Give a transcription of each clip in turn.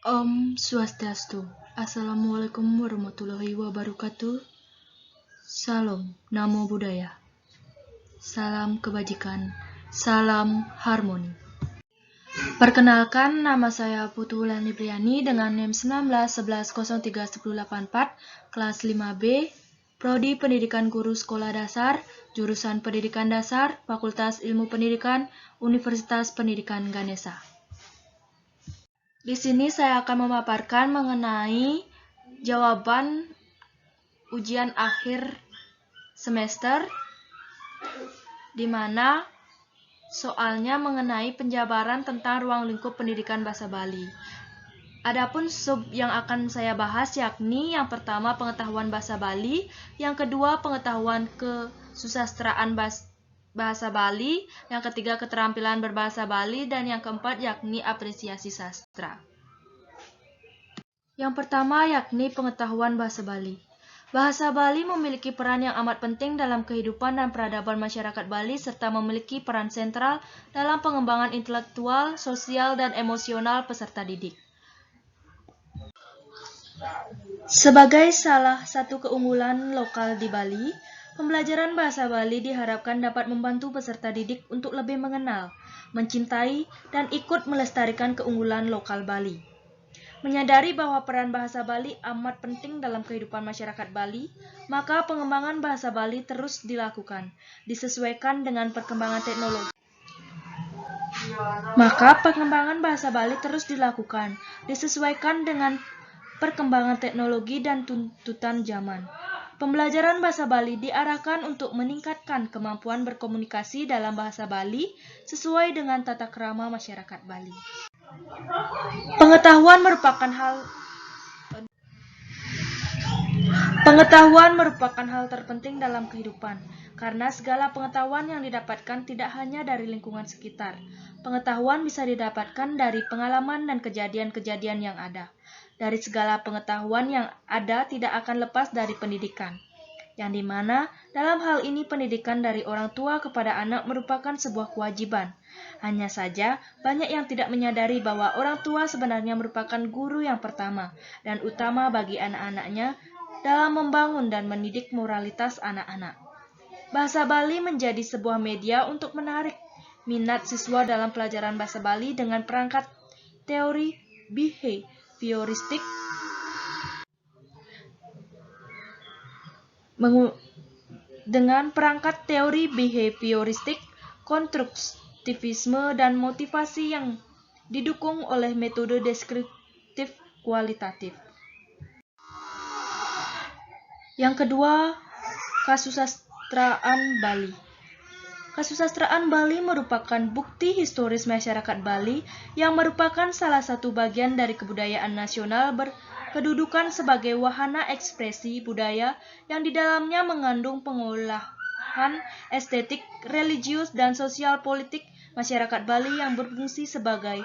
Om Swastiastu. Assalamualaikum warahmatullahi wabarakatuh. Salam, Namo Buddhaya. Salam kebajikan, salam harmoni. Perkenalkan, nama saya Putu Wulandari Priani dengan NIM 1911031084, kelas 5B, Prodi Pendidikan Guru Sekolah Dasar, Jurusan Pendidikan Dasar, Fakultas Ilmu Pendidikan, Universitas Pendidikan Ganesha. Di sini saya akan memaparkan mengenai jawaban ujian akhir semester, di mana soalnya mengenai penjabaran tentang ruang lingkup pendidikan bahasa Bali. Adapun sub yang akan saya bahas yakni yang pertama pengetahuan bahasa Bali, yang kedua pengetahuan kesusastraan bahasa Bali, yang ketiga keterampilan berbahasa Bali, dan yang keempat yakni apresiasi sastra. Yang pertama yakni pengetahuan bahasa Bali. Bahasa Bali memiliki peran yang amat penting dalam kehidupan dan peradaban masyarakat Bali serta memiliki peran sentral dalam pengembangan intelektual, sosial, dan emosional peserta didik. Sebagai salah satu keunggulan lokal di Bali, pembelajaran bahasa Bali diharapkan dapat membantu peserta didik untuk lebih mengenal, mencintai, dan ikut melestarikan keunggulan lokal Bali. Menyadari bahwa peran bahasa Bali amat penting dalam kehidupan masyarakat Bali, maka pengembangan bahasa Bali terus dilakukan, disesuaikan dengan perkembangan teknologi. Dan tuntutan zaman. Pembelajaran bahasa Bali diarahkan untuk meningkatkan kemampuan berkomunikasi dalam bahasa Bali sesuai dengan tata krama masyarakat Bali. Pengetahuan merupakan hal terpenting dalam kehidupan, karena segala pengetahuan yang didapatkan tidak hanya dari lingkungan sekitar. Pengetahuan bisa didapatkan dari pengalaman dan kejadian-kejadian yang ada. Dari segala pengetahuan yang ada tidak akan lepas dari pendidikan, yang dimana dalam hal ini pendidikan dari orang tua kepada anak merupakan sebuah kewajiban. Hanya saja, banyak yang tidak menyadari bahwa orang tua sebenarnya merupakan guru yang pertama dan utama bagi anak-anaknya dalam membangun dan mendidik moralitas anak-anak. Bahasa Bali menjadi sebuah media untuk menarik minat siswa dalam pelajaran bahasa Bali dengan perangkat teori behavioristik, konstruktivisme, dan motivasi yang didukung oleh metode deskriptif kualitatif. Yang kedua, kasusastraan Bali. Kasusastraan Bali merupakan bukti historis masyarakat Bali yang merupakan salah satu bagian dari kebudayaan nasional berkedudukan sebagai wahana ekspresi budaya yang di dalamnya mengandung pengolahan estetik, religius, dan sosial politik masyarakat Bali yang berfungsi sebagai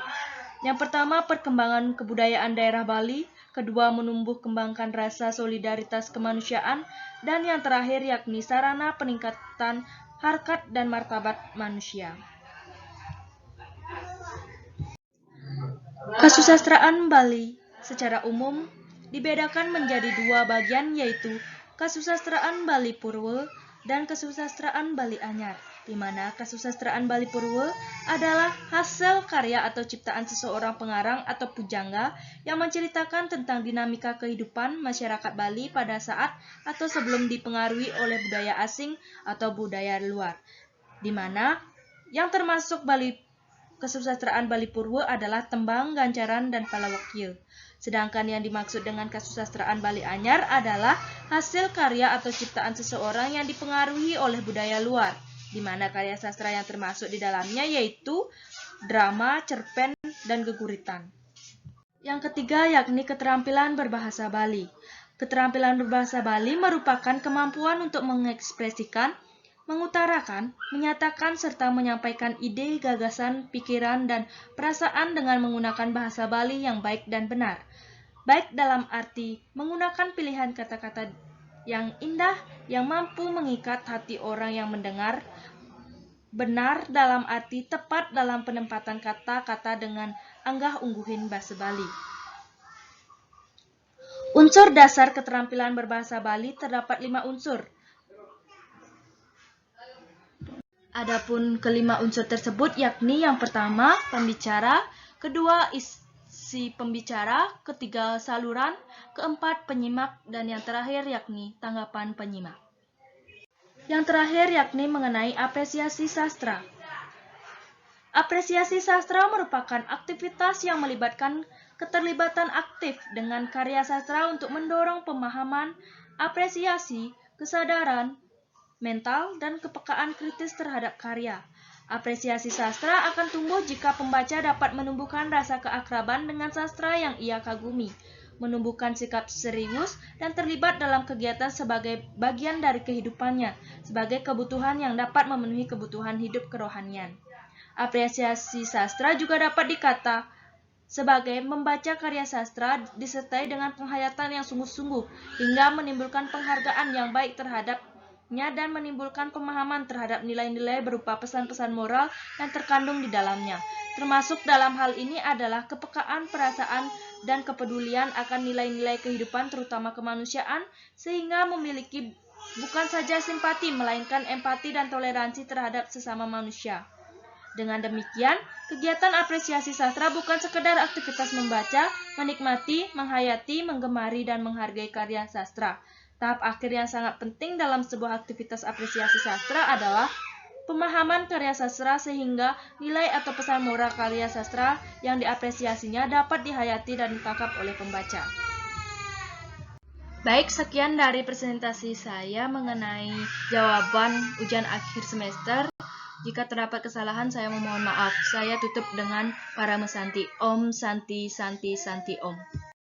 yang pertama, perkembangan kebudayaan daerah Bali, kedua, menumbuh kembangkan rasa solidaritas kemanusiaan, dan yang terakhir yakni sarana peningkatan harkat dan martabat manusia. Kasusastraan Bali secara umum dibedakan menjadi dua bagian, yaitu Kasusastraan Bali Purwo dan Kasusastraan Bali Anyar, di mana Kasusastraan Bali Purwo adalah hasil karya atau ciptaan seseorang pengarang atau pujangga yang menceritakan tentang dinamika kehidupan masyarakat Bali pada saat atau sebelum dipengaruhi oleh budaya asing atau budaya luar, di mana yang termasuk Kasusastraan Bali Purwo adalah tembang, gancaran, dan palawakya. Sedangkan yang dimaksud dengan Kasusastraan Bali Anyar adalah hasil karya atau ciptaan seseorang yang dipengaruhi oleh budaya luar, di mana karya sastra yang termasuk di dalamnya yaitu drama, cerpen, dan geguritan. Yang ketiga yakni keterampilan berbahasa Bali. Keterampilan berbahasa Bali merupakan kemampuan untuk mengekspresikan, mengutarakan, menyatakan, serta menyampaikan ide, gagasan, pikiran, dan perasaan dengan menggunakan bahasa Bali yang baik dan benar. Baik dalam arti menggunakan pilihan kata-kata yang indah, yang mampu mengikat hati orang yang mendengar, benar dalam arti tepat dalam penempatan kata-kata dengan anggah-ungguhin bahasa Bali. Unsur dasar keterampilan berbahasa Bali terdapat 5 unsur. Adapun kelima unsur tersebut yakni yang pertama pembicara, kedua isi pembicara, ketiga saluran, keempat penyimak, dan yang terakhir yakni tanggapan penyimak. Yang terakhir yakni mengenai apresiasi sastra. Apresiasi sastra merupakan aktivitas yang melibatkan keterlibatan aktif dengan karya sastra untuk mendorong pemahaman, apresiasi, kesadaran mental, dan kepekaan kritis terhadap karya. Apresiasi sastra akan tumbuh jika pembaca dapat menumbuhkan rasa keakraban dengan sastra yang ia kagumi, menumbuhkan sikap serius dan terlibat dalam kegiatan sebagai bagian dari kehidupannya, sebagai kebutuhan yang dapat memenuhi kebutuhan hidup kerohanian. Apresiasi sastra juga dapat dikata sebagai membaca karya sastra disertai dengan penghayatan yang sungguh-sungguh hingga menimbulkan penghargaan yang baik terhadapnya dan menimbulkan pemahaman terhadap nilai-nilai berupa pesan-pesan moral yang terkandung di dalamnya. Termasuk dalam hal ini adalah kepekaan, perasaan, dan kepedulian akan nilai-nilai kehidupan terutama kemanusiaan sehingga memiliki bukan saja simpati melainkan empati dan toleransi terhadap sesama manusia. Dengan demikian, kegiatan apresiasi sastra bukan sekedar aktivitas membaca, menikmati, menghayati, menggemari, dan menghargai karya sastra. Tahap akhir yang sangat penting dalam sebuah aktivitas apresiasi sastra adalah pemahaman karya sastra sehingga nilai atau pesan moral karya sastra yang diapresiasinya dapat dihayati dan ditangkap oleh pembaca. Baik, sekian dari presentasi saya mengenai jawaban ujian akhir semester. Jika terdapat kesalahan, saya memohon maaf. Saya tutup dengan para mesanti. Om Santi Santi Santi Om.